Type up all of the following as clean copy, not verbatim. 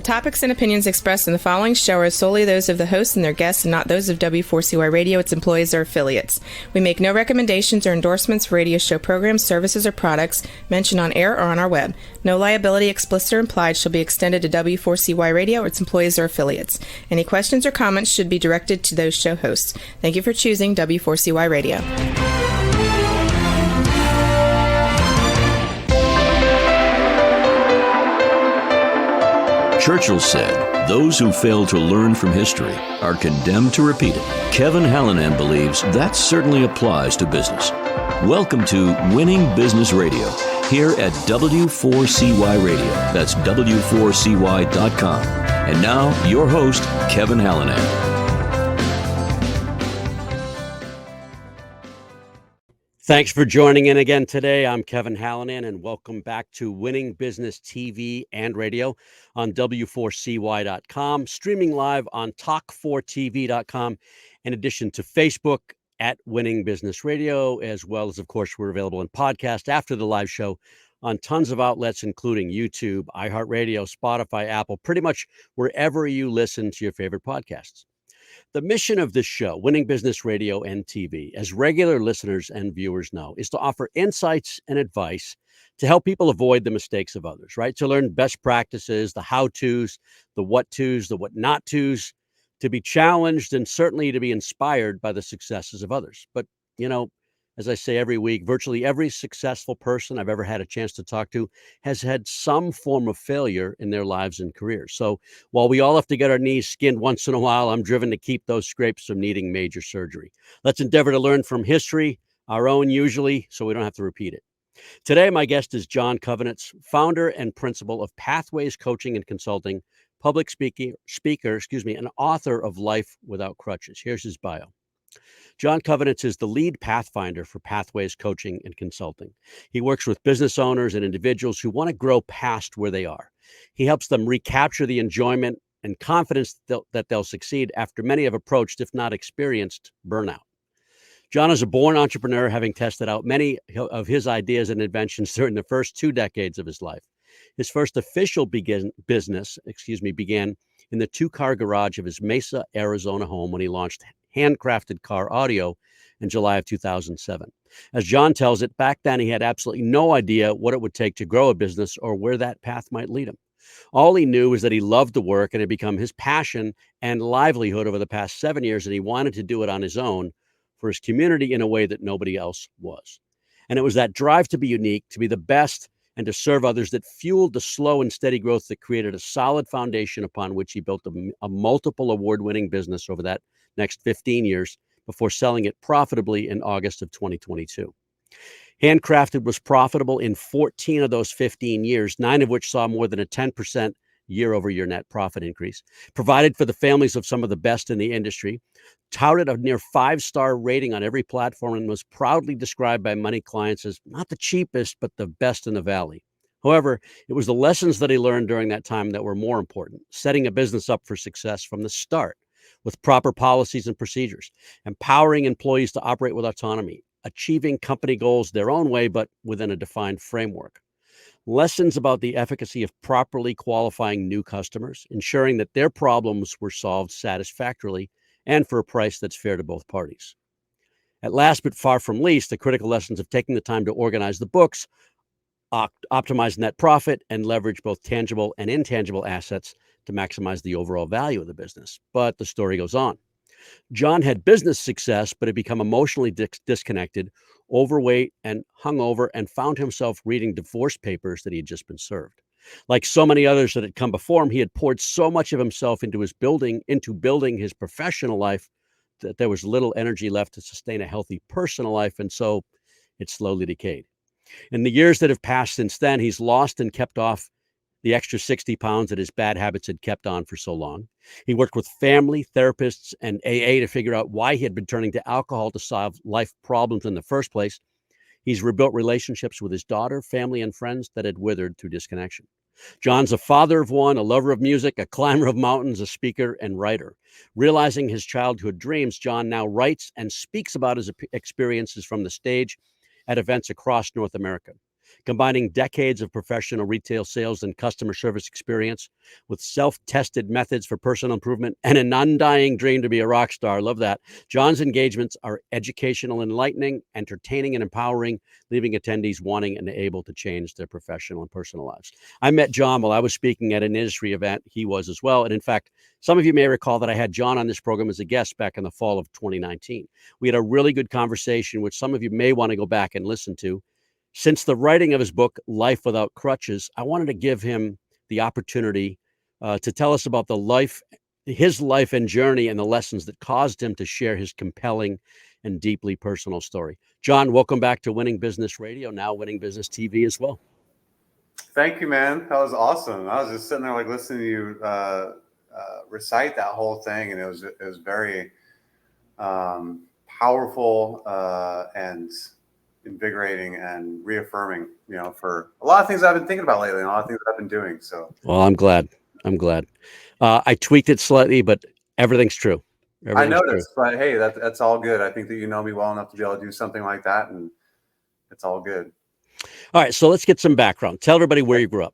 topics and opinions expressed in the following show are solely those of the hosts and their guests and not those of W4CY Radio, its employees, or affiliates. We make no recommendations or endorsements for radio show programs, services, or products mentioned on air or on our web. No liability, explicit or implied, shall be extended to W4CY Radio or its employees or affiliates. Any questions or comments should be directed to those show hosts. Thank you for choosing W4CY Radio. Churchill said, "Those who fail to learn from history are condemned to repeat it." Kevin Hallinan believes that certainly applies to business. Welcome to Winning Business Radio, here at W4CY Radio. That's W4CY.com. And now, your host, Kevin Hallinan. Thanks for joining in again today. I'm Kevin Hallinan, and welcome back to Winning Business TV and Radio on W4CY.com, streaming live on Talk4TV.com, in addition to Facebook at Winning Business Radio, as well as, of course, we're available in podcast after the live show on tons of outlets, including YouTube, iHeartRadio, Spotify, Apple, pretty much wherever you listen to your favorite podcasts. The mission of this show, Winning Business Radio and TV, as regular listeners and viewers know, is to offer insights and advice to help people avoid the mistakes of others, right? To learn best practices, the how-tos, the what-tos, the what-not-tos, to be challenged and certainly to be inspired by the successes of others. But, you know, as I say every week, virtually every successful person I've ever had a chance to talk to has had some form of failure in their lives and careers. So while we all have to get our knees skinned once in a while, I'm driven to keep those scrapes from needing major surgery. Let's endeavor to learn from history, our own usually, so we don't have to repeat it. Today, my guest is Jon Kowanetz, founder and principal of Pathways Coaching and Consulting, public speaker, and author of Life Without Crutches. Here's his bio. Jon Kowanetz is the lead pathfinder for Pathways Coaching and Consulting. He works with business owners and individuals who want to grow past where they are. He helps them recapture the enjoyment and confidence that they'll succeed after many have approached, if not experienced, burnout. Jon is a born entrepreneur, having tested out many of his ideas and inventions during the first 2 decades of his life. His first official business began in the 2-car garage of his Mesa, Arizona home when he launched Handcrafted Car Audio in July of 2007. As Jon tells it, back then he had absolutely no idea what it would take to grow a business or where that path might lead him. All he knew was that he loved the work and it had become his passion and livelihood over the past 7 years, and he wanted to do it on his own for his community in a way that nobody else was. And it was that drive to be unique, to be the best, and to serve others that fueled the slow and steady growth that created a solid foundation upon which he built a multiple award-winning business over that next 15 years before selling it profitably in August of 2022. Handcrafted was profitable in 14 of those 15 years, 9 of which saw more than a 10% year-over-year net profit increase, provided for the families of some of the best in the industry, touted a near 5-star rating on every platform, and was proudly described by many clients as not the cheapest, but the best in the valley. However, it was the lessons that he learned during that time that were more important, setting a business up for success from the start with proper policies and procedures, empowering employees to operate with autonomy, achieving company goals their own way, but within a defined framework. Lessons about the efficacy of properly qualifying new customers, ensuring that their problems were solved satisfactorily and for a price that's fair to both parties. At last, but far from least, the critical lessons of taking the time to organize the books, optimize net profit, and leverage both tangible and intangible assets to maximize the overall value of the business. But the story goes on. Jon had business success, but had become emotionally disconnected, overweight, and hungover, and found himself reading divorce papers that he had just been served. Like so many others that had come before him, he had poured so much of himself into building his professional life that there was little energy left to sustain a healthy personal life, and so it slowly decayed. In the years that have passed since then, he's lost and kept off the extra 60 pounds that his bad habits had kept on for so long. He worked with family, therapists, and AA to figure out why he had been turning to alcohol to solve life problems in the first place. He's rebuilt relationships with his daughter, family, and friends that had withered through disconnection. Jon's a father of one, a lover of music, a climber of mountains, a speaker and writer. Realizing his childhood dreams, Jon now writes and speaks about his experiences from the stage at events across North America. combining decades of professional retail sales and customer service experience with self-tested methods for personal improvement and an undying dream to be a rock star. Love that. Jon's engagements are educational, enlightening, entertaining, and empowering, leaving attendees wanting and able to change their professional and personal lives. I met Jon while I was speaking at an industry event. He was as well. And in fact, some of you may recall that I had Jon on this program as a guest back in the fall of 2019. We had a really good conversation, which some of you may want to go back and listen to. Since the writing of his book, Life Without Crutches, I wanted to give him the opportunity to tell us about his life and journey and the lessons that caused him to share his compelling and deeply personal story. Jon, welcome back to Winning Business Radio, now Winning Business TV as well. Thank you, man. That was awesome. I was just sitting there like listening to you recite that whole thing, and it was very powerful and invigorating and reaffirming, for a lot of things I've been thinking about lately and a lot of things that I've been doing. So, well, I'm glad. I tweaked it slightly, but everything's true. I noticed, but hey, that's all good. I think that you know me well enough to be able to do something like that, and it's all good. All right, so let's get some background. Tell everybody where you grew up.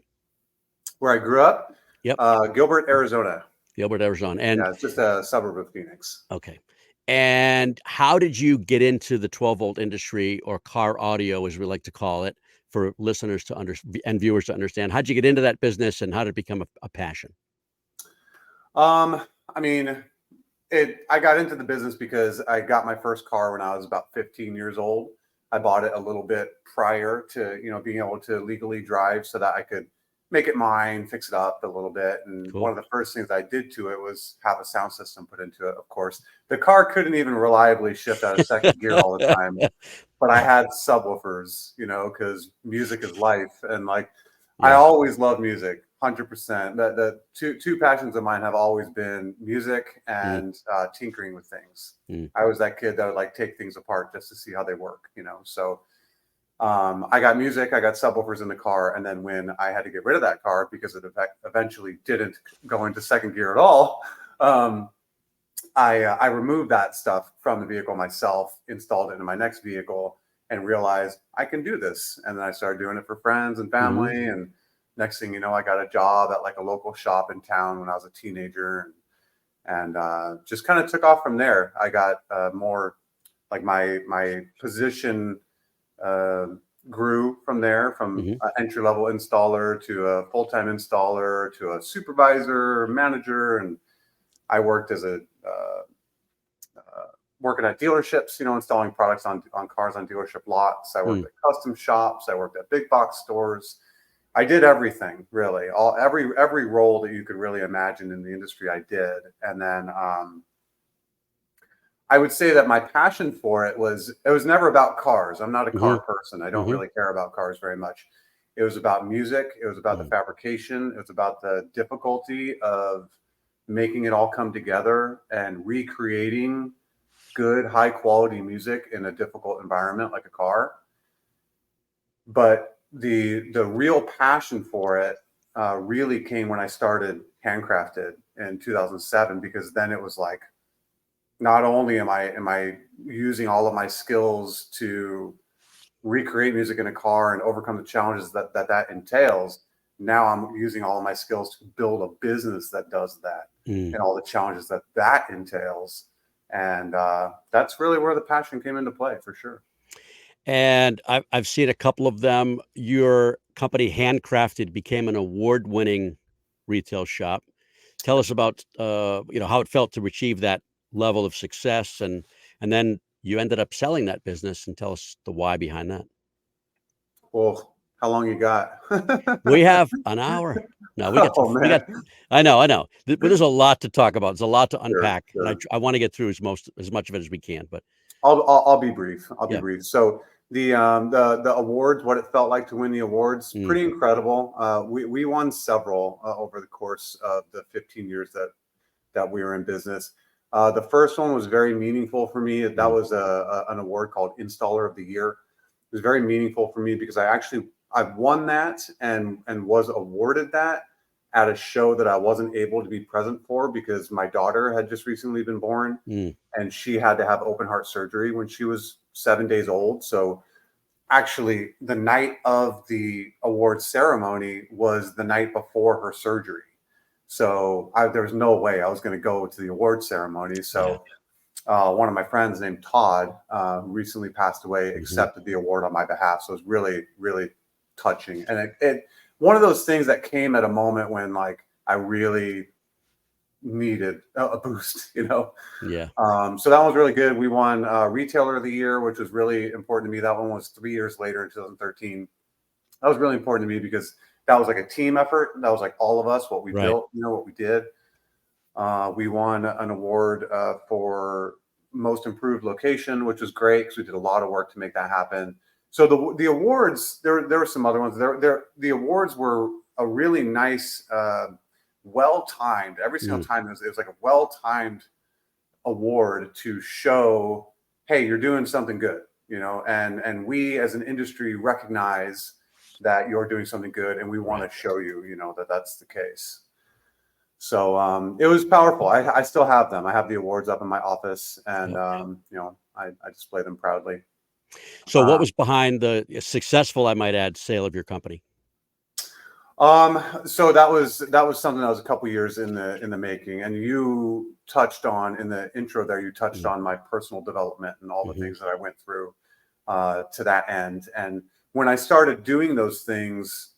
Where I grew up? Yep. Gilbert, Arizona. Gilbert, Arizona. And yeah, it's just a suburb of Phoenix. Okay. And how did you get into the 12-volt industry, or car audio, as we like to call it, for listeners to understand and viewers to understand? How'd you get into that business, and how did it become a passion? I mean, I got into the business because I got my first car when I was about 15 years old. I bought it a little bit prior to, being able to legally drive so that I could make it mine, fix it up a little bit. And Cool. One of the first things I did to it was have a sound system put into it. Of course, the car couldn't even reliably shift out of second gear all the time, but I had subwoofers, because music is life. And I always loved music, 100%. The two passions of mine have always been music and tinkering with things. I was that kid that would take things apart just to see how they work, So I got music, I got subwoofers in the car, and then when I had to get rid of that car because it eventually didn't go into second gear at all, I removed that stuff from the vehicle myself, installed it in my next vehicle, and realized I can do this. And then I started doing it for friends and family. And next thing you know, I got a job at a local shop in town when I was a teenager, and just kind of took off from there. I got more my position grew from there, from an entry-level installer to a full-time installer to a supervisor, manager, and I worked as working at dealerships, installing products on cars on dealership lots. I worked at custom shops. I worked at big box stores. I did everything, really. Every role that you could really imagine in the industry, I did. And then I would say that my passion for it was never about cars. I'm not a car person. I don't really care about cars very much. It was about music. It was about the fabrication. It was about the difficulty of making it all come together and recreating good, high quality music in a difficult environment like a car. But the real passion for it really came when I started Handcrafted in 2007, because then it was not only am I using all of my skills to recreate music in a car and overcome the challenges that entails, now I'm using all of my skills to build a business that does that and all the challenges that entails. And that's really where the passion came into play, for sure. And I've seen a couple of them. Your company, Handcrafted, became an award-winning retail shop. Tell us about how it felt to achieve that level of success, and then you ended up selling that business, and tell us the why behind that. Well, how long you got? We have an hour. No, we got. I know. There's a lot to talk about. There's a lot to unpack, sure. And I want to get through as much of it as we can. But I'll be brief. I'll be brief. So the awards, what it felt like to win the awards, pretty incredible. We won several over the course of the 15 years that we were in business. The first one was very meaningful for me. That was an award called Installer of the Year. It was very meaningful for me because I won that and was awarded that at a show that I wasn't able to be present for because my daughter had just recently been born and she had to have open heart surgery when she was 7 days old. So actually, the night of the award ceremony was the night before her surgery. So there was no way I was going to go to the award ceremony. So one of my friends named Todd, who recently passed away, accepted the award on my behalf. So it was really, really touching. And it one of those things that came at a moment when like I really needed a boost, Yeah. So that was really good. We won Retailer of the Year, which was really important to me. That one was 3 years later in 2013. That was really important to me because that was like a team effort. That was like all of us, what we built, what we did. We won an award for most improved location, which was great because we did a lot of work to make that happen. So the awards, there were some other ones. The awards were a really nice, well-timed. Every single time it was like a well-timed award to show, hey, you're doing something good, and we as an industry recognize that you're doing something good, and we want to show you, that that's the case. So it was powerful. I still have them. I have the awards up in my office, and I display them proudly. So what was behind the successful, I might add, sale of your company? So that was something that was a couple years in the making, and you touched on in the intro there. You touched on my personal development and all the things that I went through to that end. And when I started doing those things,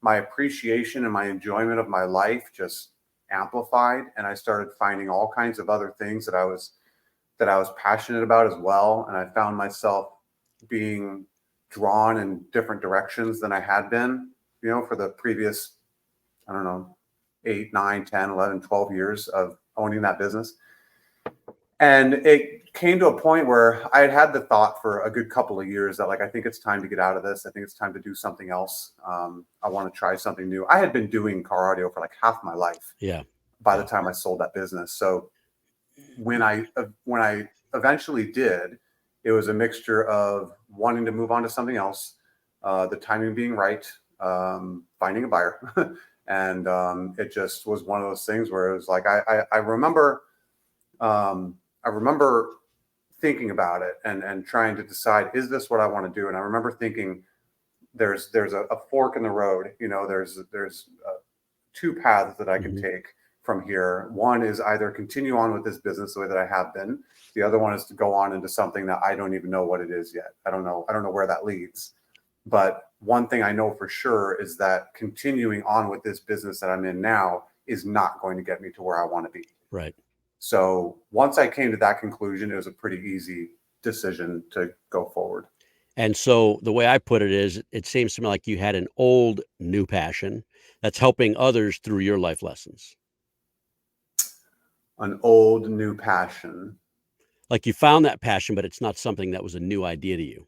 my appreciation and my enjoyment of my life just amplified, and I started finding all kinds of other things that I was passionate about as well. And I found myself being drawn in different directions than I had been, for the previous, 8, 9, 10, 11, 12 years of owning that business. And it came to a point where I had the thought for a good couple of years that like, I think it's time to get out of this. I think it's time to do something else. I want to try something new. I had been doing car audio for like half my life. Yeah. By the time I sold that business. So when I eventually did, it was a mixture of wanting to move on to something else, the timing being right, finding a buyer. And it just was one of those things where it was like, I remember thinking about it and trying to decide, is this what I want to do? And I remember thinking there's a fork in the road, there's two paths that I can take from here. One is either continue on with this business the way that I have been. The other one is to go on into something that I don't even know what it is yet. I don't know where that leads. But one thing I know for sure is that continuing on with this business that I'm in now is not going to get me to where I want to be. Right. So once I came to that conclusion, it was a pretty easy decision to go forward. And so the way I put it is, it seems to me like you had an old new passion that's helping others through your life lessons. An old new passion. Like you found that passion, but it's not something that was a new idea to you.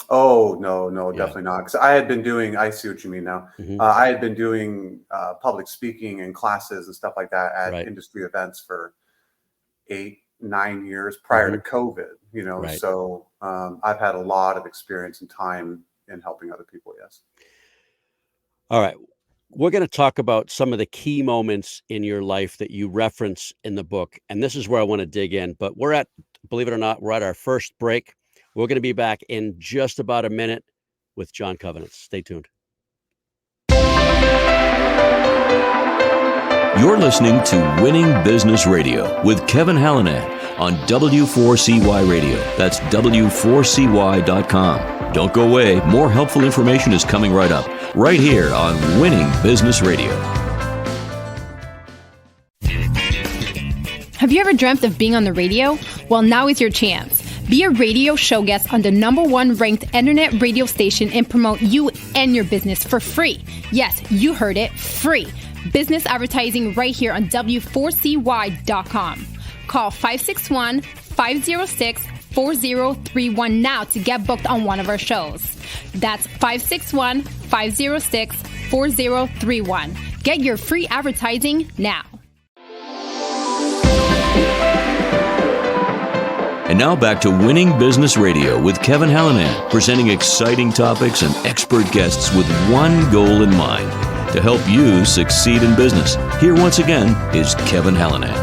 Oh, no, definitely not. Because I had been doing, I see what you mean now. I had been doing public speaking and classes and stuff like that at industry events for 8, 9 years prior to COVID, so I've had a lot of experience and time in helping other people. Yes. All right. We're going to talk about some of the key moments in your life that you reference in the book. And this is where I want to dig in, but believe it or not, we're at our first break. We're going to be back in just about a minute with Jon Kowanetz. Stay tuned. You're listening to Winning Business Radio with Kevin Hallinan on W4CY Radio. That's W4CY.com. Don't go away. More helpful information is coming right up, right here on Winning Business Radio. Have you ever dreamt of being on the radio? Well, now is your chance. Be a radio show guest on the #1 ranked internet radio station and promote you and your business for free. Yes, you heard it, free. Business advertising right here on W4CY.com. Call 561-506-4031 now to get booked on one of our shows. That's 561-506-4031. Get your free advertising now. And now back to Winning Business Radio with Kevin Hallinan, presenting exciting topics and expert guests with one goal in mind: to help you succeed in business. Here once again is Kevin Hallinan.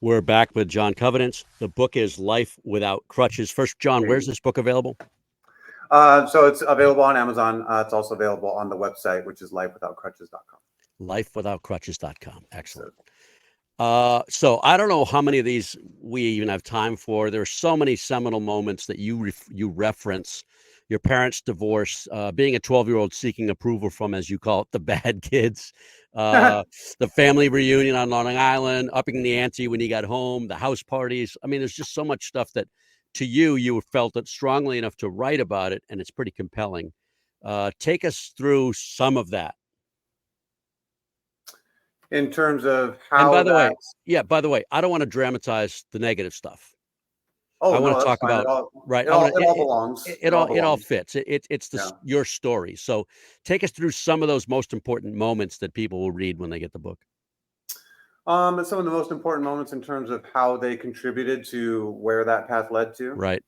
We're back with Jon Kowanetz. The book is Life Without Crutches. First, Jon, where's this book available? So it's available on Amazon. It's also available on the website, which is lifewithoutcrutches.com. Lifewithoutcrutches.com. Excellent. So I don't know how many of these we even have time for. There are so many seminal moments that you reference. Your parents' divorce, being a 12-year-old seeking approval from, as you call it, the bad kids, the family reunion on Long Island, upping the ante when you got home, the house parties. I mean, there's just so much stuff that to you felt it strongly enough to write about it, and it's pretty compelling. Take us through some of that. In terms of how. And by the way, I don't want to dramatize the negative stuff. Oh, I want to talk fine. about It all belongs. It all fits. It's your story. So take us through some of those most important moments that people will read when they get the book. And some of the most important moments in terms of how they contributed to where that path led to. Right.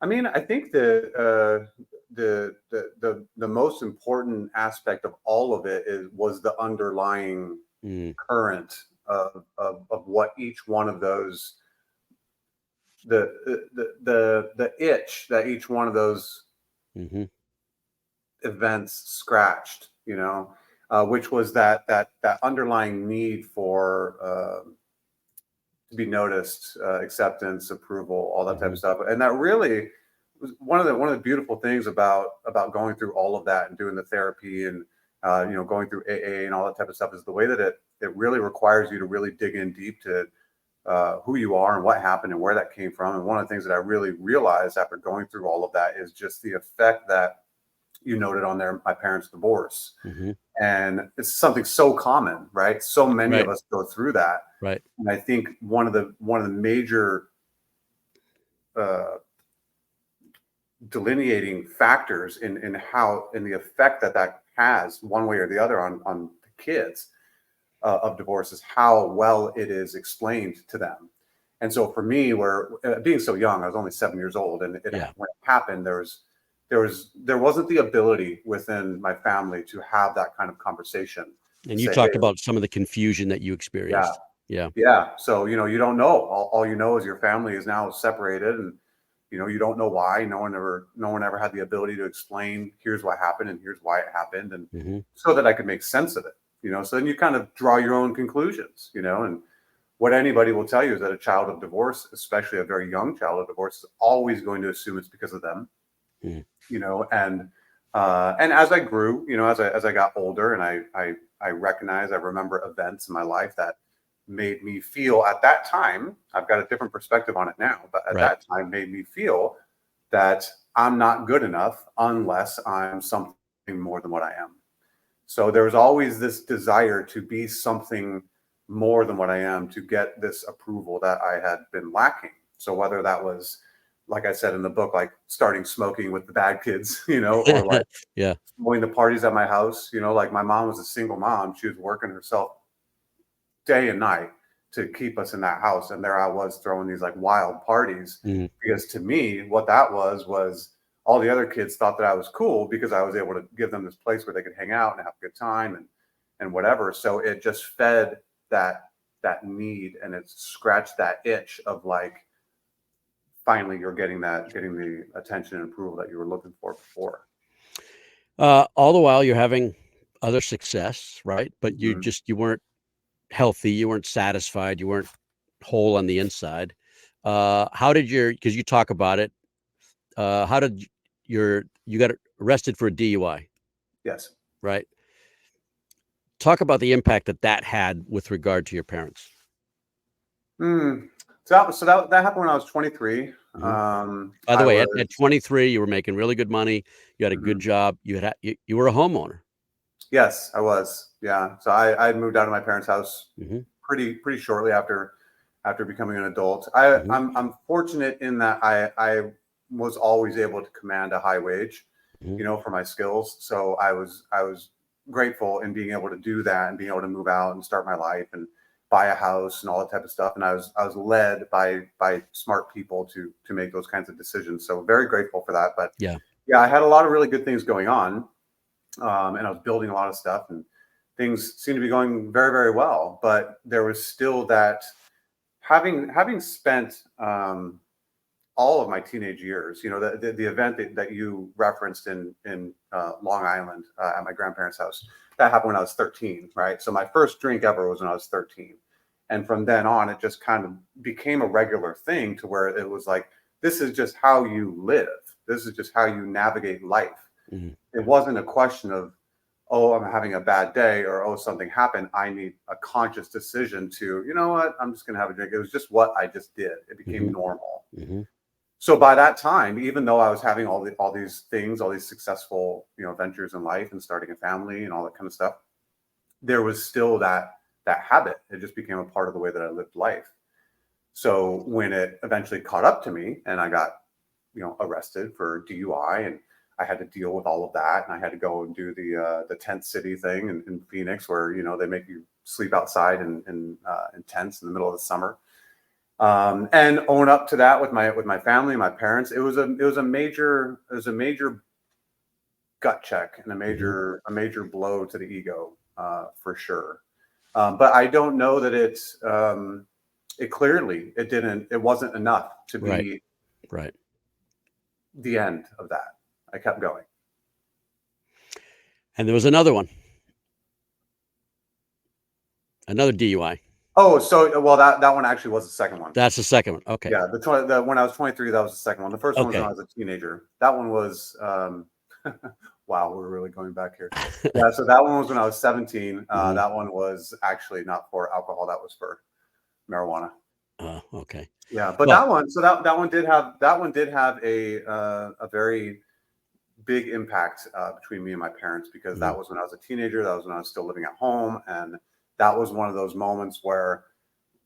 I mean, I think the most important aspect of all of it was the underlying current of what each one of those, the itch that each one of those events scratched, which was that underlying need for to be noticed, acceptance, approval, all that type of stuff. And that really was one of the beautiful things about going through all of that and doing the therapy and going through AA and all that type of stuff is the way that it really requires you to really dig in deep to who you are and what happened and where that came from. And one of the things that I really realized after going through all of that is just the effect that you noted on my parents' divorce. And it's something so common, right? So many of us go through that. Right. And I think one of the major delineating factors in the effect that has one way or the other on the kids of divorce is how well it is explained to them. And so for me, being so young, I was only 7 years old, and when it happened, there wasn't the ability within my family to have that kind of conversation. And you talked about some of the confusion that you experienced. Yeah. So, you don't know. All you know is your family is now separated, and you don't know why. No one ever had the ability to explain, here's what happened and here's why it happened, and so that I could make sense of it. So then you kind of draw your own conclusions, and what anybody will tell you is that a child of divorce, especially a very young child of divorce, is always going to assume it's because of them. And as I grew, as I got older, and I remember events in my life that made me feel at that time, I've got a different perspective on it now, but at that time made me feel that I'm not good enough unless I'm something more than what I am. So there was always this desire to be something more than what I am, to get this approval that I had been lacking. So whether that was, like I said in the book, like starting smoking with the bad kids, or like throwing the parties at my house, like my mom was a single mom. She was working herself day and night to keep us in that house. And there I was throwing these like wild parties because to me, what that was all the other kids thought that I was cool because I was able to give them this place where they could hang out and have a good time and whatever. So it just fed that need, and it scratched that itch of like, finally you're getting the attention and approval that you were looking for before. All the while you're having other success, right? But you weren't healthy, you weren't satisfied, you weren't whole on the inside. How did because you talk about it, how did you got arrested for a DUI? Yes. Right. Talk about the impact that had with regard to your parents. So that happened when I was 23. By the way, at 23, you were making really good money. You had a good job. You were a homeowner. Yes, I was. Yeah. So I had moved out of my parents' house pretty shortly after becoming an adult. I'm fortunate in that I was always able to command a high wage, for my skills. So I was grateful in being able to do that and being able to move out and start my life and buy a house and all that type of stuff. And I was led by smart people to make those kinds of decisions. So very grateful for that. But yeah, I had a lot of really good things going on. And I was building a lot of stuff and things seemed to be going very, very well. But there was still that having spent all of my teenage years, the event that you referenced in Long Island at my grandparents' house, that happened when I was 13, right? So my first drink ever was when I was 13. And from then on, it just kind of became a regular thing to where it was like, this is just how you live. This is just how you navigate life. Mm-hmm. It wasn't a question of, oh, I'm having a bad day, or, oh, something happened. I need a conscious decision to, you know what, I'm just going to have a drink. It was just what I just did. It became Mm-hmm. normal. Mm-hmm. So by that time, even though I was having all these things, all these successful, ventures in life and starting a family and all that kind of stuff, there was still that habit. It just became a part of the way that I lived life. So when it eventually caught up to me and I got, arrested for DUI, and I had to deal with all of that, and I had to go and do the tent city thing in Phoenix, where they make you sleep outside in tents in the middle of the summer, and own up to that with my family and my parents. It was a major gut check and a major blow to the ego, for sure. But I don't know that it wasn't enough to be right. The end of that. I kept going. And there was another one, another DUI. Oh, so that one actually was the second one. That's the second one. Okay. Yeah, when I was 23, that was the second one. The first one was when I was a teenager. That one was wow, we're really going back here. Yeah, so that one was when I was 17. Mm-hmm. That one was actually not for alcohol. That was for marijuana. Okay. Yeah, but that one did have a very big impact between me and my parents, because that was when I was a teenager. That was when I was still living at home, and that was one of those moments where,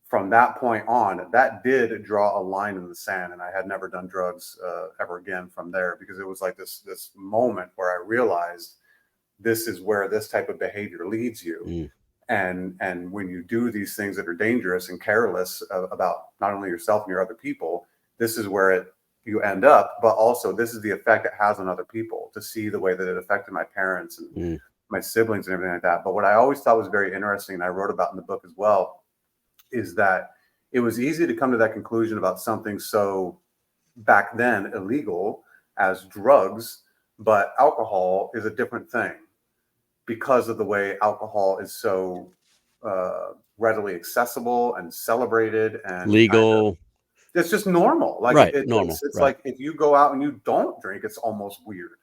from that point on, that did draw a line in the sand, and I had never done drugs ever again from there, because it was like this moment where I realized this is where this type of behavior leads you. And when you do these things that are dangerous and careless about not only yourself and your other people, this is where you end up. But also, this is the effect it has on other people, to see the way that it affected my parents and my siblings and everything like that. But what I always thought was very interesting, and I wrote about in the book as well, is that it was easy to come to that conclusion about something so, back then, illegal as drugs, but alcohol is a different thing, because of the way alcohol is so readily accessible and celebrated and legal. It's just normal. Like, right, normal. It's like, if you go out and you don't drink, it's almost weird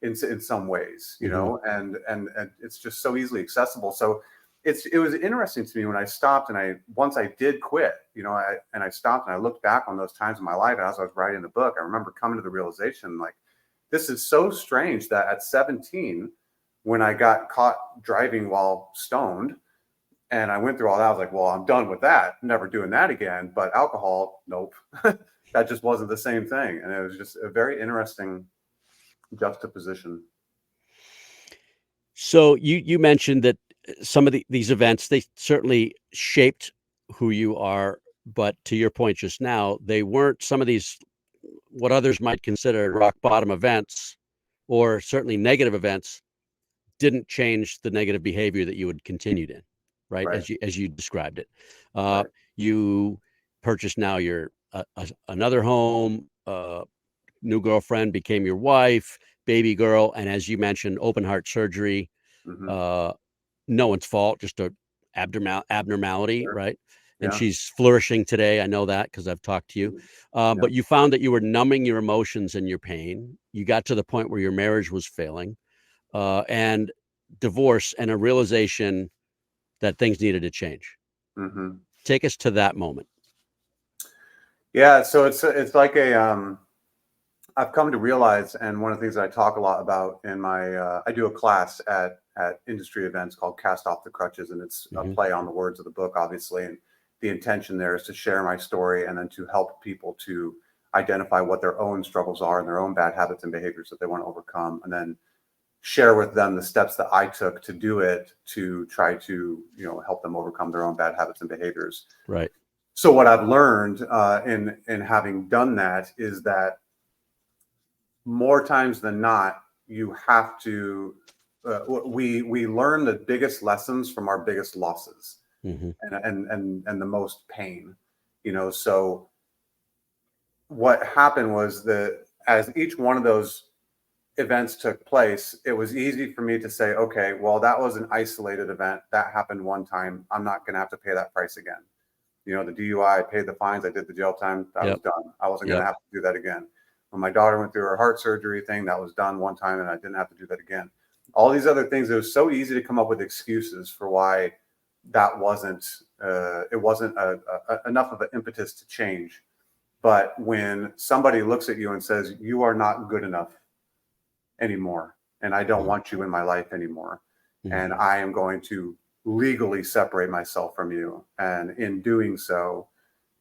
in some ways, and it's just so easily accessible. So it was interesting to me when I stopped, and once I did quit, I stopped and I looked back on those times in my life as I was writing the book. I remember coming to the realization, like, this is so strange that at 17, when I got caught driving while stoned, and I went through all that, I was like, well, I'm done with that. Never doing that again. But alcohol, nope. That just wasn't the same thing. And it was just a very interesting juxtaposition. So you mentioned that some of these events, they certainly shaped who you are. But to your point just now, they weren't some of these, what others might consider rock bottom events, or certainly negative events, didn't change the negative behavior that you had continued in, right? As you described it. You purchased now your another home, new girlfriend became your wife, baby girl, and as you mentioned, open heart surgery. No one's fault, just a abnormality, right? And she's flourishing today. I know that because I've talked to you. But you found that you were numbing your emotions and your pain. You got to the point where your marriage was failing. And divorce, and a realization that things needed to change. Take us to that moment. Yeah, so it's like I've come to realize, and one of the things that I talk a lot about in my I do a class at industry events called Cast Off the Crutches, and it's a play on the words of the book, obviously, and the intention there is to share my story and then to help people to identify what their own struggles are and their own bad habits and behaviors that they want to overcome, and then share with them the steps that I took to do it, to try to, help them overcome their own bad habits and behaviors. Right. So what I've learned in having done that is that more times than not, you have to, we learn the biggest lessons from our biggest losses, and the most pain. So what happened was that as each one of those events took place, it was easy for me to say, okay, well, that was an isolated event. That happened one time. I'm not going to have to pay that price again. The DUI, I paid the fines, I did the jail time, that was done. I wasn't going to have to do that again. When my daughter went through her heart surgery thing, that was done one time and I didn't have to do that again. All these other things, it was so easy to come up with excuses for why that wasn't, it wasn't enough of an impetus to change. But when somebody looks at you and says, you are not good enough anymore, and I don't want you in my life anymore, and I am going to legally separate myself from you, and in doing so,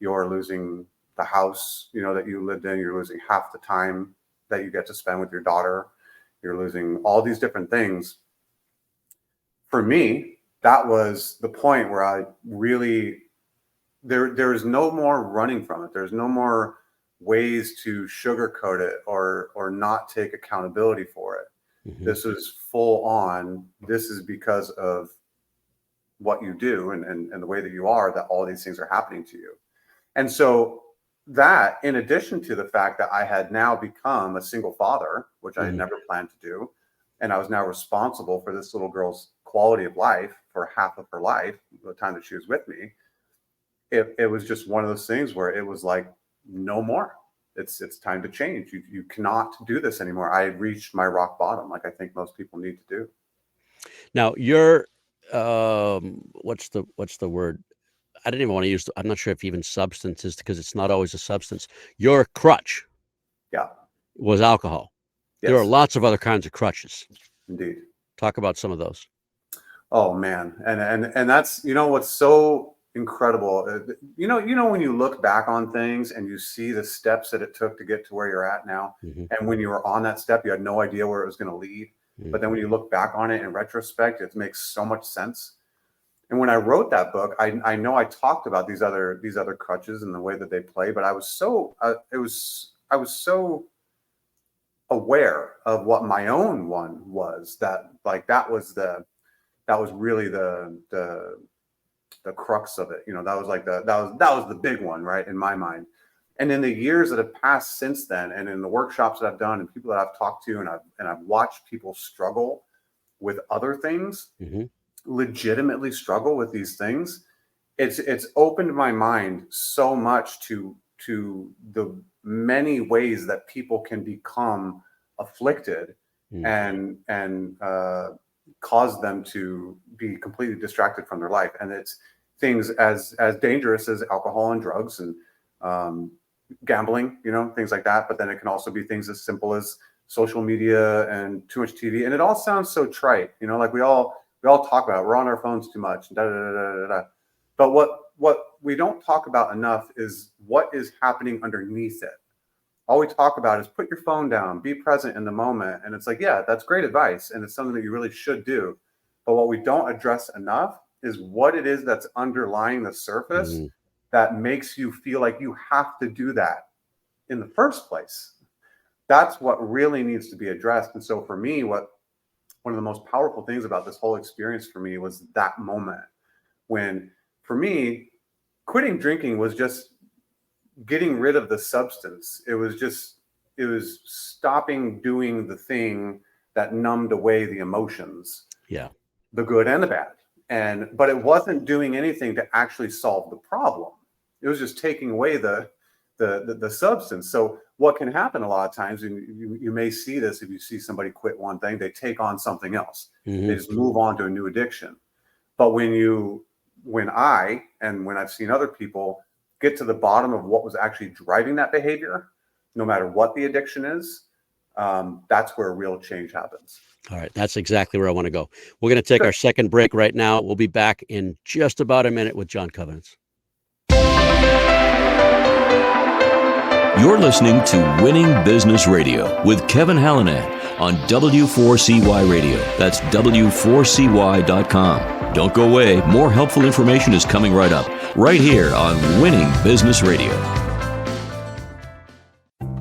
you're losing the house, that you lived in, you're losing half the time that you get to spend with your daughter, you're losing all these different things. For me, that was the point where I really, there is no more running from it. There's no more ways to sugarcoat it or not take accountability for it. This is full on. This is because of what you do and the way that you are, that all these things are happening to you. And so that, in addition to the fact that I had now become a single father, which I had never planned to do, and I was now responsible for this little girl's quality of life for half of her life, the time that she was with me, it was just one of those things where it was like, no more. It's time to change. You cannot do this anymore. I had reached my rock bottom, like I think most people need to do. Now you're what's the word? I didn't even want to use, I'm not sure if even substances, because it's not always a substance. Your crutch was alcohol. Yes. There are lots of other kinds of crutches. Indeed. Talk about some of those. Oh man. And that's, what's so incredible. When you look back on things and you see the steps that it took to get to where you're at now, and when you were on that step, you had no idea where it was going to lead. But then when you look back on it in retrospect, it makes so much sense. And when I wrote that book, I know I talked about these other crutches and the way that they play, but I was so aware of what my own one was, that was really the crux of it. That was the big one, right, in my mind. And in the years that have passed since then, and in the workshops that I've done and people that I've talked to, and I've watched people struggle with other things, legitimately struggle with these things, it's opened my mind so much to the many ways that people can become afflicted and cause them to be completely distracted from their life. And it's things as dangerous as alcohol and drugs and gambling, things like that. But then it can also be things as simple as social media and too much TV. And it all sounds so trite, like we all talk about it. We're on our phones too much. But what we don't talk about enough is what is happening underneath it. All we talk about is put your phone down, be present in the moment. And it's like, yeah, that's great advice. And it's something that you really should do. But what we don't address enough is what it is that's underlying the surface that makes you feel like you have to do that in the first place. That's what really needs to be addressed. And so for me, one of the most powerful things about this whole experience for me was that moment when, for me, quitting drinking was just getting rid of the substance. It was stopping doing the thing that numbed away the emotions, the good and the bad. But it wasn't doing anything to actually solve the problem. It was just taking away the substance. So what can happen a lot of times, and you may see this if you see somebody quit one thing, they take on something else. They just move on to a new addiction. But when I've seen other people get to the bottom of what was actually driving that behavior, no matter what the addiction is, that's where real change happens. All right. That's exactly where I want to go. We're going to take our second break right now. We'll be back in just about a minute with Jon Kowanetz. You're listening to Winning Business Radio with Kevin Hallinan on W4CY Radio. That's W4CY.com. Don't go away. More helpful information is coming right up, right here on Winning Business Radio.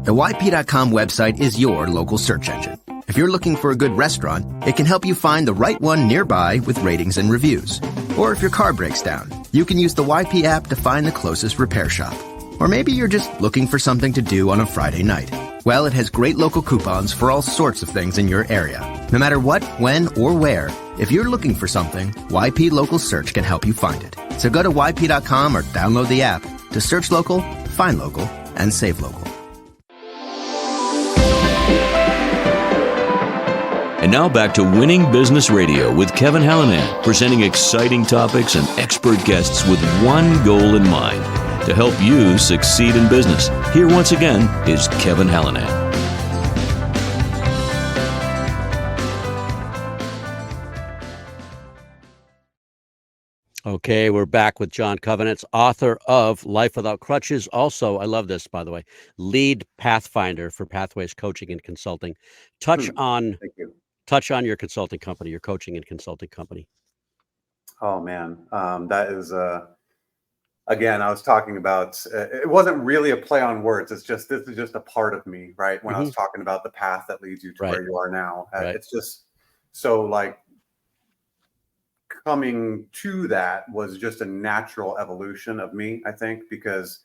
The YP.com website is your local search engine. If you're looking for a good restaurant, it can help you find the right one nearby with ratings and reviews. Or if your car breaks down, You can use the YP app to find the closest repair shop. Or maybe you're just looking for something to do on a Friday night. Well, it has great local coupons for all sorts of things in your area. No matter what, when, or where, if you're looking for something, YP Local Search can help you find it. So go to yp.com or download the app to search local, find local, and save local. And now back to Winning Business Radio with Kevin Hallinan, presenting exciting topics and expert guests with one goal in mind, to help you succeed in business. Here once again is Kevin Hallinan. Okay, we're back with Jon Kowanetz, author of Life Without Crutches. Also, I love this, by the way, lead pathfinder for Pathways Coaching and Consulting. Touch on your consulting company, your coaching and consulting company. Oh man, that is again, I was talking about. It wasn't really a play on words. It's just this is just a part of me, right? When I was talking about the path that leads you to where you are now, it's just so like. Coming to that was just a natural evolution of me, I think, because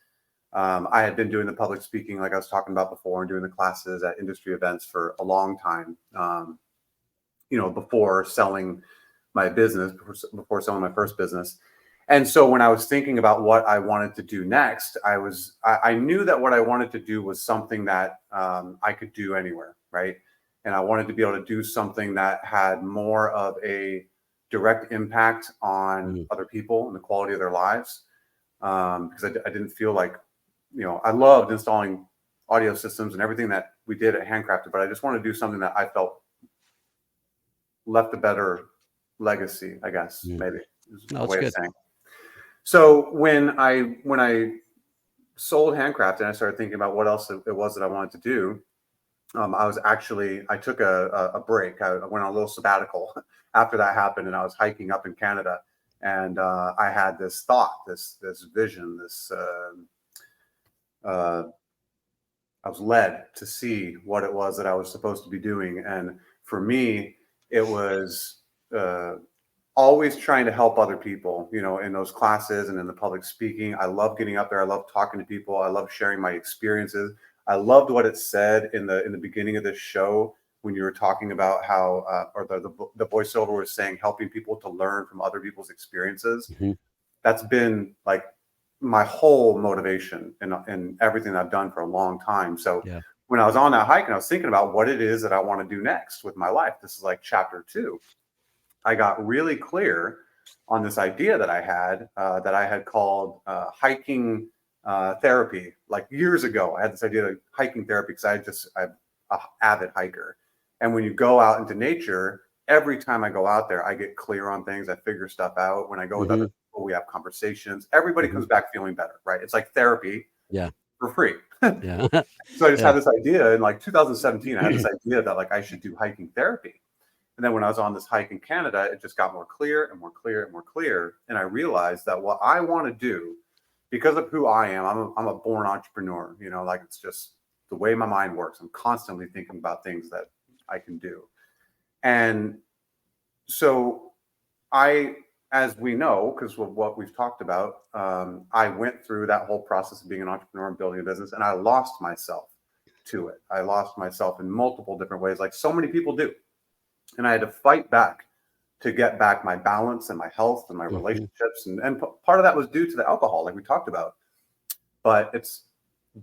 I had been doing the public speaking, like I was talking about before, and doing the classes at industry events for a long time, before selling my business, before selling my first business. And so when I was thinking about what I wanted to do next, I knew that what I wanted to do was something that I could do anywhere, right? And I wanted to be able to do something that had more of a direct impact on other people and the quality of their lives. Because I didn't feel like, I loved installing audio systems and everything that we did at Handcrafted, but I just wanted to do something that I felt left a better legacy, I guess, maybe is a way of saying. So when I sold Handcrafted and I started thinking about what else it was that I wanted to do, I took a break. I went on a little sabbatical after that happened, and I was hiking up in Canada, and I had this thought, this vision, I was led to see what it was that I was supposed to be doing. And for me, it was always trying to help other people, in those classes and in the public speaking. I love getting up there. I love talking to people. I love sharing my experiences. I loved what it said in the beginning of this show when you were talking about how, or the voiceover was saying, helping people to learn from other people's experiences. That's been like my whole motivation in everything I've done for a long time. So when I was on that hike and I was thinking about what it is that I want to do next with my life, this is like chapter 2. I got really clear on this idea that I had called hiking therapy. Like years ago, I had this idea of hiking therapy because I'm an avid hiker. And when you go out into nature, every time I go out there, I get clear on things. I figure stuff out. When I go with other people, we have conversations. Everybody comes back feeling better, right? It's like therapy for free. So I just had this idea in like 2017. I had this idea that like I should do hiking therapy. And then when I was on this hike in Canada, it just got more clear and more clear and more clear. And I realized that what I want to do, because of who I am, I'm a born entrepreneur, like it's just the way my mind works. I'm constantly thinking about things that I can do. And so as we know, because of what we've talked about, I went through that whole process of being an entrepreneur and building a business, and I lost myself to it. I lost myself in multiple different ways, like so many people do. And I had to fight back to get back my balance and my health and my relationships. And part of that was due to the alcohol, like we talked about, but it's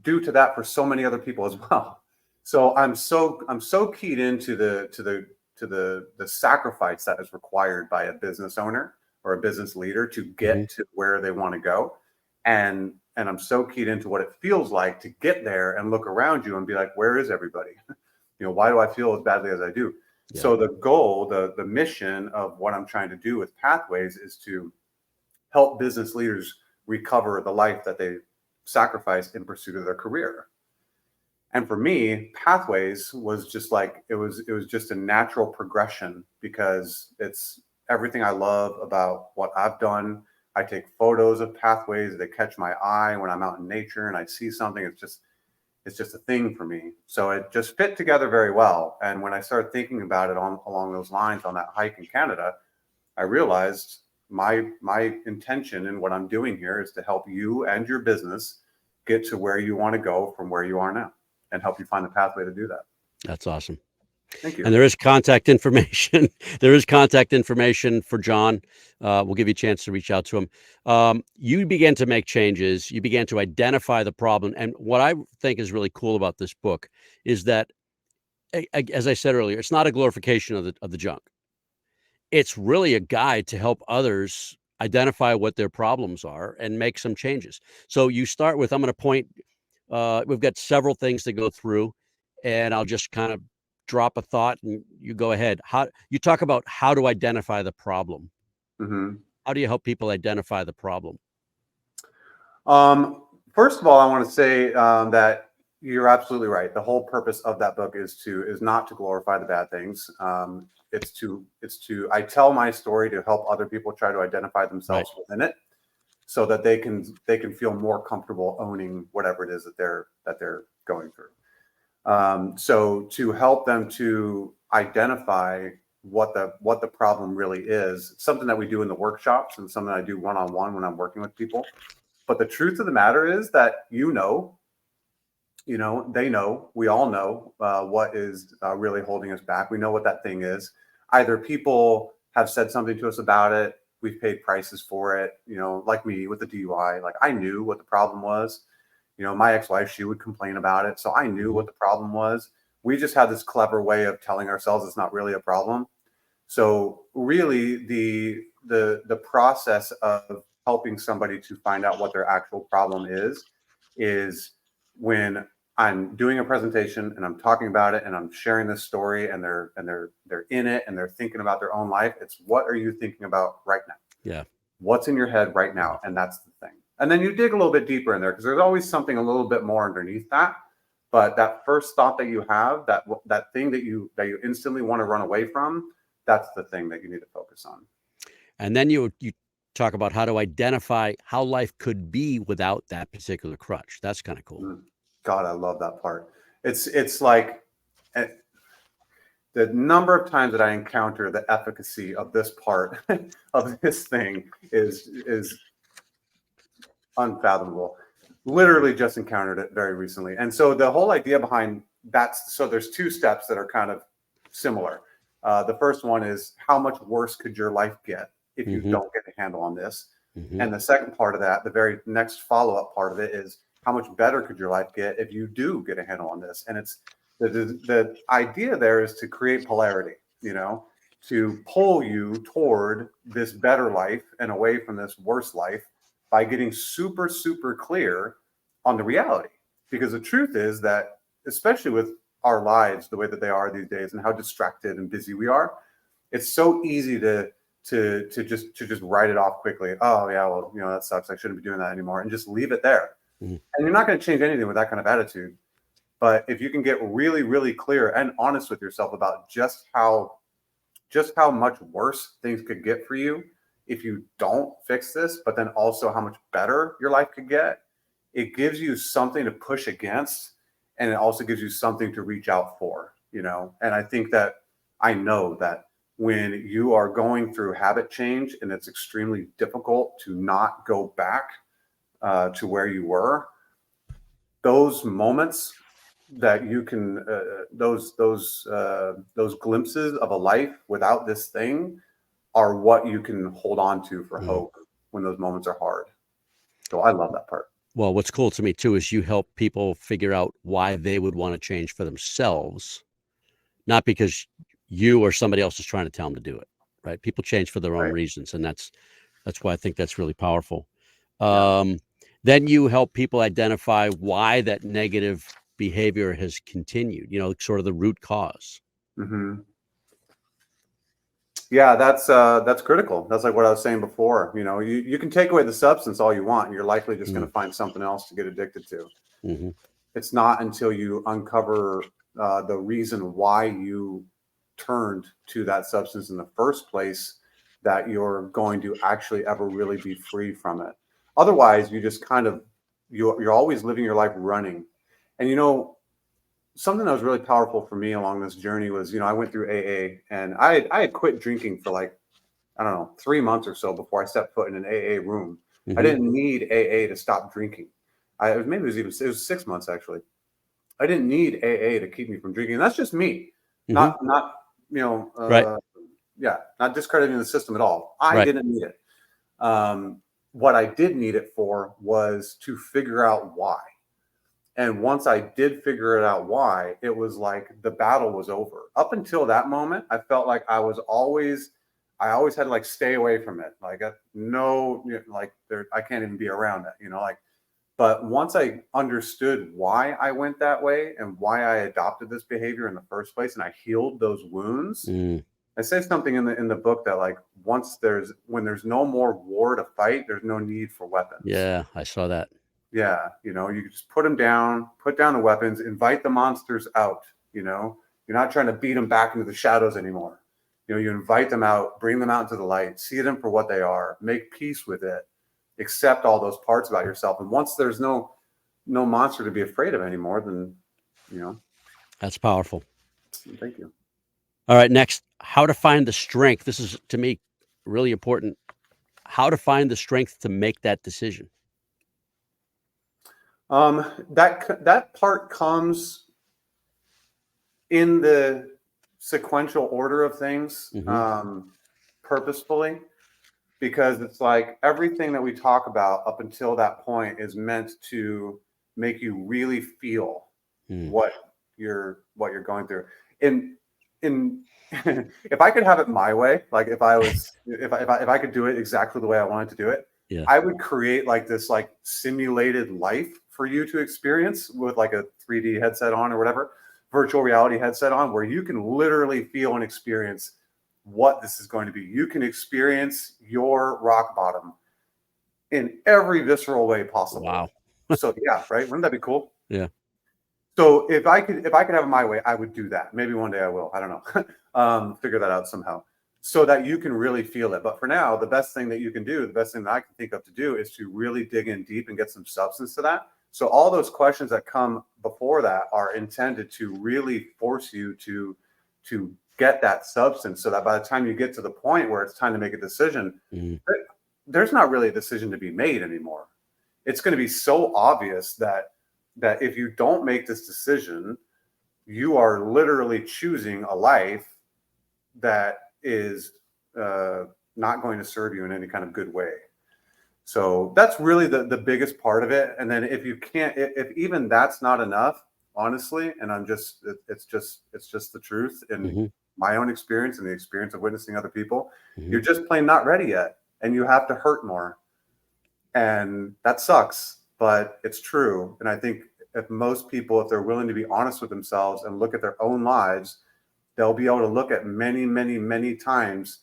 due to that for so many other people as well. So I'm so keyed into the sacrifice that is required by a business owner or a business leader to get to where they want to go. And I'm so keyed into what it feels like to get there and look around you and be like, where is everybody? Why do I feel as badly as I do? Yeah. So the goal, the mission of what I'm trying to do with Pathways is to help business leaders recover the life that they sacrificed in pursuit of their career. And for me, Pathways was just like, it was just a natural progression because it's everything I love about what I've done. I take photos of Pathways. They catch my eye when I'm out in nature and I see something. It's just a thing for me. So it just fit together very well. And when I started thinking about it along those lines on that hike in Canada, I realized my intention and what I'm doing here is to help you and your business get to where you want to go from where you are now, and help you find the pathway to do that. That's awesome. Thank you. And there is contact information. There is contact information for Jon. We'll give you a chance to reach out to him. You began to make changes. You began to identify the problem. And what I think is really cool about this book is that, as I said earlier, it's not a glorification of the junk. It's really a guide to help others identify what their problems are and make some changes. So you start with, I'm going to point, we've got several things to go through, and I'll just kind of drop a thought and you go ahead. How you talk about how to identify the problem. Mm-hmm. How do you help people identify the problem? First of all, I want to say that you're absolutely right. The whole purpose of that book is not to glorify the bad things. I tell my story to help other people try to identify themselves within it, so that they can feel more comfortable owning whatever it is that they're going through. So to help them to identify what the problem really is, something that we do in the workshops and something I do one-on-one when I'm working with people. But the truth of the matter is that they know, we all know what is really holding us back. We know what that thing is. Either people have said something to us about it, we've paid prices for it, like me with the DUI. Like, I knew what the problem was. My ex-wife, she would complain about it. So I knew what the problem was. We just had this clever way of telling ourselves it's not really a problem. So really the process of helping somebody to find out what their actual problem is when I'm doing a presentation and I'm talking about it and I'm sharing this story and they're in it and they're thinking about their own life. It's, what are you thinking about right now? Yeah. What's in your head right now? And that's the thing. And then you dig a little bit deeper in there, because there's always something a little bit more underneath that. But that first thought that you have, that thing that you instantly want to run away from, that's the thing that you need to focus on. And then you talk about how to identify how life could be without that particular crutch. That's kind of cool. God, I love that part. It's like the number of times that I encounter the efficacy of this part of this thing is unfathomable. Literally just encountered it very recently. And so the whole idea behind that, so there's two steps that are kind of similar. The first one is, how much worse could your life get if you don't get a handle on this? And the second part of that, the very next follow-up part of it, is, how much better could your life get if you do get a handle on this? And it's the idea there is to create polarity, to pull you toward this better life and away from this worse life, by getting super, super clear on the reality. Because the truth is that, especially with our lives the way that they are these days and how distracted and busy we are, it's so easy to just write it off quickly. Oh yeah, well, that sucks, I shouldn't be doing that anymore, and just leave it there. And you're not going to change anything with that kind of attitude. But if you can get really, really clear and honest with yourself about just how much worse things could get for you if you don't fix this, but then also how much better your life could get, it gives you something to push against, and it also gives you something to reach out for, And I think that, I know that when you are going through habit change and it's extremely difficult to not go back to where you were, those moments that you can, those glimpses of a life without this thing are what you can hold on to for hope when those moments are hard. So I love that part. Well, what's cool to me too is you help people figure out why they would want to change for themselves, not because you or somebody else is trying to tell them to do it, right? People change for their own reasons, and that's why I think that's really powerful. Then you help people identify why that negative behavior has continued, sort of the root cause. Yeah, that's critical. That's like what I was saying before. You can take away the substance all you want, and you're likely just going to find something else to get addicted to. It's not until you uncover the reason why you turned to that substance in the first place that you're going to actually ever really be free from it. Otherwise, you just kind of, you're always living your life running. And something that was really powerful for me along this journey was, I went through AA, and I had quit drinking for like I don't know, 3 months or so before I stepped foot in an AA room. Mm-hmm. I didn't need AA to stop drinking. It was 6 months actually. I didn't need AA to keep me from drinking. And that's just me, not right. Not discrediting the system at all. I Right. didn't need it. What I did need it for was to figure out why. And once I did figure it out why, it was like the battle was over. Up until that moment, I felt like I always had to like stay away from it. Like I can't even be around it, like. But once I understood why I went that way and why I adopted this behavior in the first place, and I healed those wounds, I say something in the book that like when there's no more war to fight, there's no need for weapons. Yeah, I saw that. Yeah, you can just put them down, put down the weapons, invite the monsters out. You're not trying to beat them back into the shadows anymore. You invite them out, bring them out into the light, see them for what they are, make peace with it, accept all those parts about yourself. And once there's no monster to be afraid of anymore, then that's powerful. Thank you. All right, next, how to find the strength. This is, to me, really important. How to find the strength to make that decision. That part comes in the sequential order of things, purposefully, because it's like everything that we talk about up until that point is meant to make you really feel what you're going through. In if I could have it my way, like if I could do it exactly the way I wanted to do it, I would create like this like simulated life for you to experience with like a 3D headset on or whatever, virtual reality headset on, where you can literally feel and experience what this is going to be. You can experience your rock bottom in every visceral way possible. Wow. So yeah, right? Wouldn't that be cool? Yeah. So if I could have it my way, I would do that. Maybe one day I will. I don't know. Figure that out somehow so that you can really feel it. But for now, the best thing that you can do, the best thing that I can think of to do is to really dig in deep and get some substance to that. So all those questions that come before that are intended to really force you to get that substance so that by the time you get to the point where it's time to make a decision, there's not really a decision to be made anymore. It's going to be so obvious that if you don't make this decision, you are literally choosing a life that is not going to serve you in any kind of good way. So that's really the biggest part of it. And then if you can't, if even that's not enough, honestly, and it's just the truth in my own experience and the experience of witnessing other people, you're just plain not ready yet, and you have to hurt more. And that sucks, but it's true. And I think if most people, if they're willing to be honest with themselves and look at their own lives, they'll be able to look at many, many, many times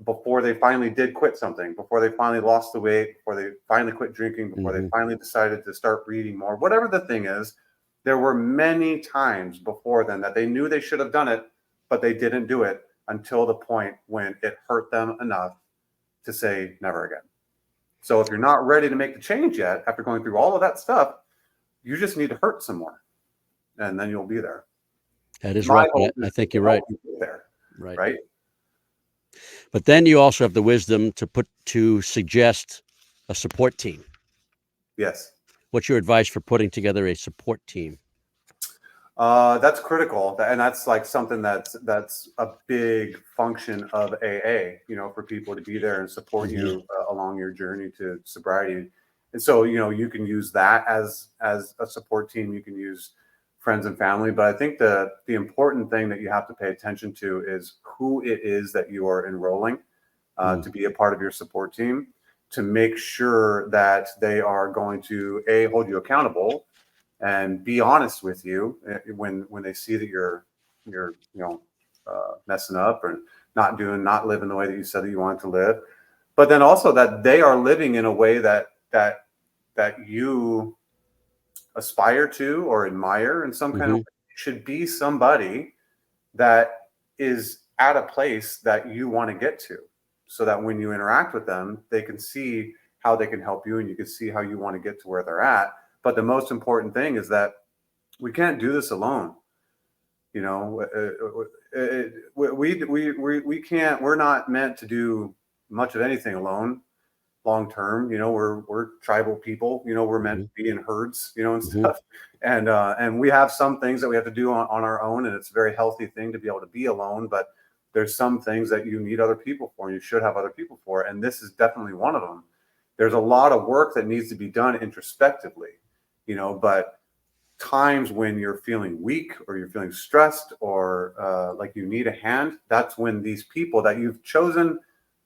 before they finally did quit something, before they finally lost the weight, before they finally quit drinking, before they finally decided to start reading more, whatever the thing is. There were many times before then that they knew they should have done it, but they didn't do it until the point when it hurt them enough to say never again. So if you're not ready to make the change yet, after going through all of that stuff, you just need to hurt some more, and then you'll be there. That is right. I think you're right. There, right. Right. But then you also have the wisdom to suggest a support team. Yes. What's your advice for putting together a support team? That's critical, and that's like something that's a big function of AA. For people to be there and support you along your journey to sobriety. And so you can use that as a support team. You can use friends and family, but I think the important thing that you have to pay attention to is who it is that you are enrolling to be a part of your support team, to make sure that they are going to hold you accountable and be honest with you when they see that you're messing up or not living the way that you said that you wanted to live, but then also that they are living in a way that you aspire to or admire in some kind of way. Should be somebody that is at a place that you want to get to, so that when you interact with them, they can see how they can help you and you can see how you want to get to where they're at. But the most important thing is that we can't do this alone. You know, we can't. We're not meant to do much of anything alone long term. You know, we're tribal people. You know, we're meant to be in herds. You know, and stuff. And we have some things that we have to do on our own, and it's a very healthy thing to be able to be alone. But there's some things that you need other people for, and you should have other people for. And this is definitely one of them. There's a lot of work that needs to be done introspectively, you know, but times when you're feeling weak or you're feeling stressed or like you need a hand, that's when these people that you've chosen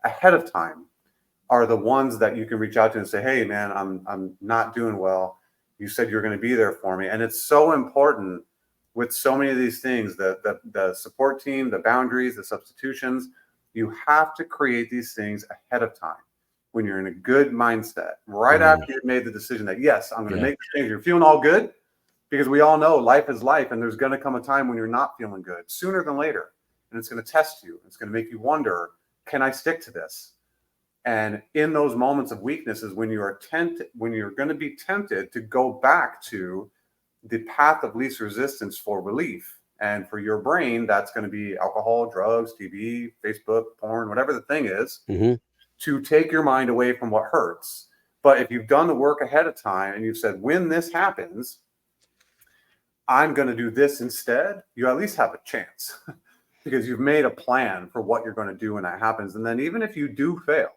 ahead of time are the ones that you can reach out to and say, hey, man, I'm not doing well. You said you're going to be there for me. And it's so important with so many of these things, the support team, the boundaries, the substitutions. You have to create these things ahead of time when you're in a good mindset, right after you've made the decision that, yes, I'm going to make the change. You're feeling all good, because we all know life is life, and there's going to come a time when you're not feeling good, sooner than later. And it's going to test you. It's going to make you wonder, can I stick to this? And in those moments of weakness is when you are when you're going to be tempted to go back to the path of least resistance for relief. And for your brain, that's going to be alcohol, drugs, TV, Facebook, porn, whatever the thing is, to take your mind away from what hurts. But if you've done the work ahead of time and you've said, when this happens, I'm going to do this instead, you at least have a chance because you've made a plan for what you're going to do when that happens. And then even if you do fail,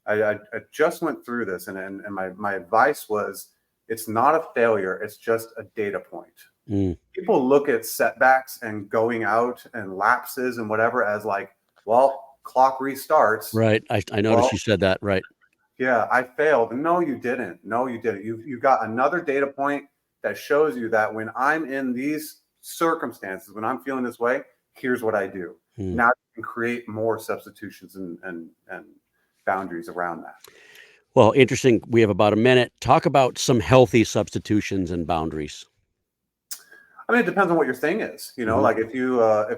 I just went through this, and my advice was, it's not a failure. It's just a data point. People look at setbacks and going out and lapses and whatever as like, well, clock restarts. Right. I noticed you said that. Right. Yeah, I failed. No, you didn't. No, you didn't. You got another data point that shows you that when I'm in these circumstances, when I'm feeling this way, here's what I do. Now you can create more substitutions and boundaries around that. Well, interesting. We have about a minute. Talk about some healthy substitutions and boundaries. I mean, it depends on what your thing is, you know, like if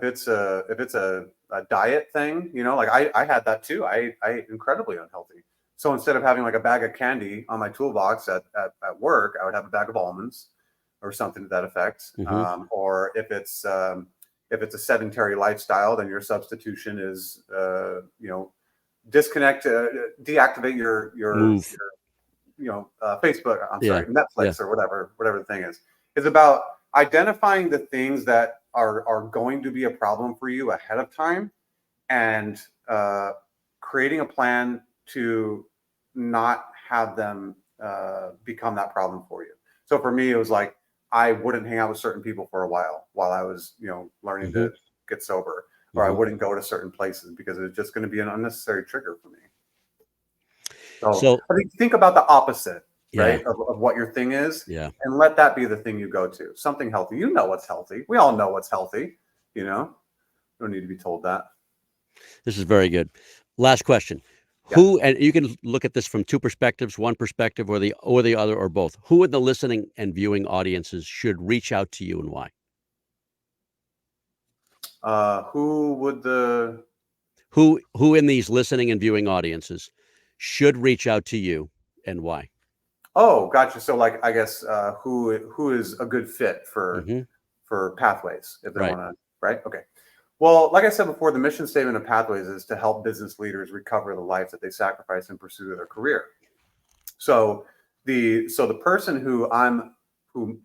it's a diet thing, you know, like I had that too. I ate incredibly unhealthy. So instead of having like a bag of candy on my toolbox at work, I would have a bag of almonds or something to that effect. Or if it's a sedentary lifestyle, then your substitution is, you know, deactivate your Facebook, Netflix or whatever the thing is. It's about identifying the things that are going to be a problem for you ahead of time and creating a plan to not have them become that problem for you. So for me, it was like, I wouldn't hang out with certain people for a while I was, you know, learning to get sober, or I wouldn't go to certain places because it was just going to be an unnecessary trigger for me. So I think about the opposite, right, of what your thing is, and let that be the thing you go to. Something healthy. You know what's healthy. We all know what's healthy, you know. You don't need to be told that. This is very good. Last question. Who, and you can look at this from two perspectives, one perspective or the other or both. Who in the listening and viewing audiences should reach out to you and why? Who in these listening and viewing audiences should reach out to you and why? Oh, gotcha. So like, I guess who is a good fit for Pathways if they want to, right? Okay. Well, like I said before, the mission statement of Pathways is to help business leaders recover the life that they sacrifice in pursuit of their career. So the person who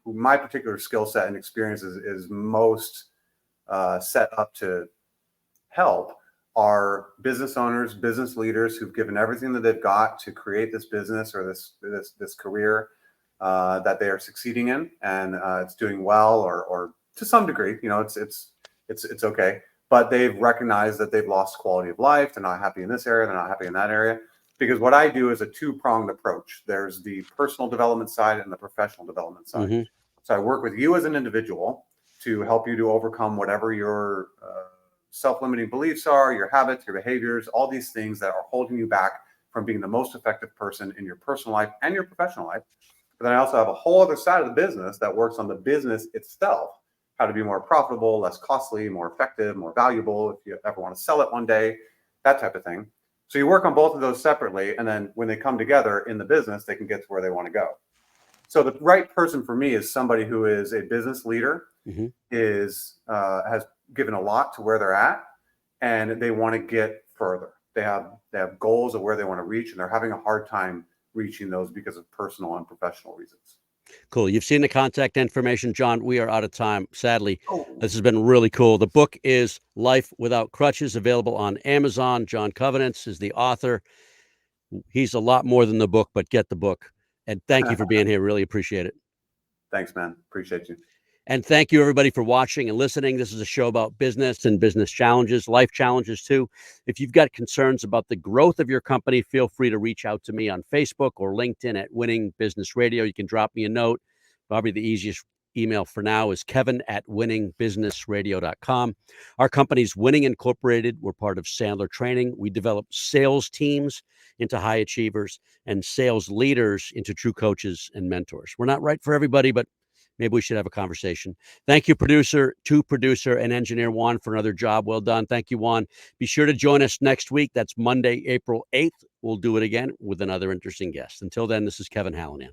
my particular skill set and experience is most set up to help are business owners, business leaders who've given everything that they've got to create this business or this career that they are succeeding in, and it's doing well or to some degree, you know, it's okay. But they've recognized that they've lost quality of life. They're not happy in this area. They're not happy in that area. Because what I do is a two-pronged approach. There's the personal development side and the professional development side. So I work with you as an individual to help you to overcome whatever your self-limiting beliefs are, your habits, your behaviors, all these things that are holding you back from being the most effective person in your personal life and your professional life. But then I also have a whole other side of the business that works on the business itself, how to be more profitable, less costly, more effective, more valuable, if you ever want to sell it one day, that type of thing. So you work on both of those separately, and then when they come together in the business, they can get to where they want to go. So the right person for me is somebody who is a business leader has given a lot to where they're at, and they want to get further. They have goals of where they want to reach, and they're having a hard time reaching those because of personal and professional reasons. Cool. You've seen the contact information, Jon. We are out of time, sadly. This has been really cool. The book is Life Without Crutches, available on Amazon. Jon Kowanetz is the author. He's a lot more than the book, but get the book. And thank you for being here. Really appreciate it. Thanks, man. Appreciate you. And thank you, everybody, for watching and listening. This is a show about business and business challenges, life challenges, too. If you've got concerns about the growth of your company, feel free to reach out to me on Facebook or LinkedIn at Winning Business Radio. You can drop me a note. Probably the easiest email for now is kevin@winningbusinessradio.com. Our company's Winning Incorporated. We're part of Sandler Training. We develop sales teams into high achievers and sales leaders into true coaches and mentors. We're not right for everybody, but maybe we should have a conversation. Thank you, producer and engineer Juan, for another job well done. Thank you, Juan. Be sure to join us next week. That's Monday, April 8th. We'll do it again with another interesting guest. Until then, this is Kevin Hallinan.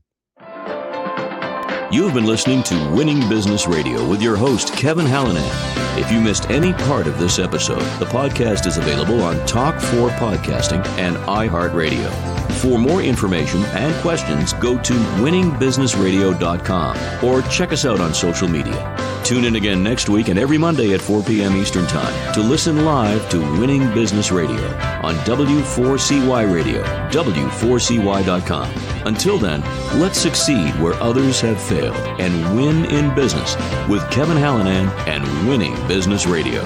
You've been listening to Winning Business Radio with your host, Kevin Hallinan. If you missed any part of this episode, the podcast is available on Talk4 Podcasting and iHeartRadio. For more information and questions, go to winningbusinessradio.com or check us out on social media. Tune in again next week and every Monday at 4 p.m. Eastern Time to listen live to Winning Business Radio on W4CY Radio, W4CY.com. Until then, let's succeed where others have failed and win in business with Kevin Hallinan and Winning Business Radio.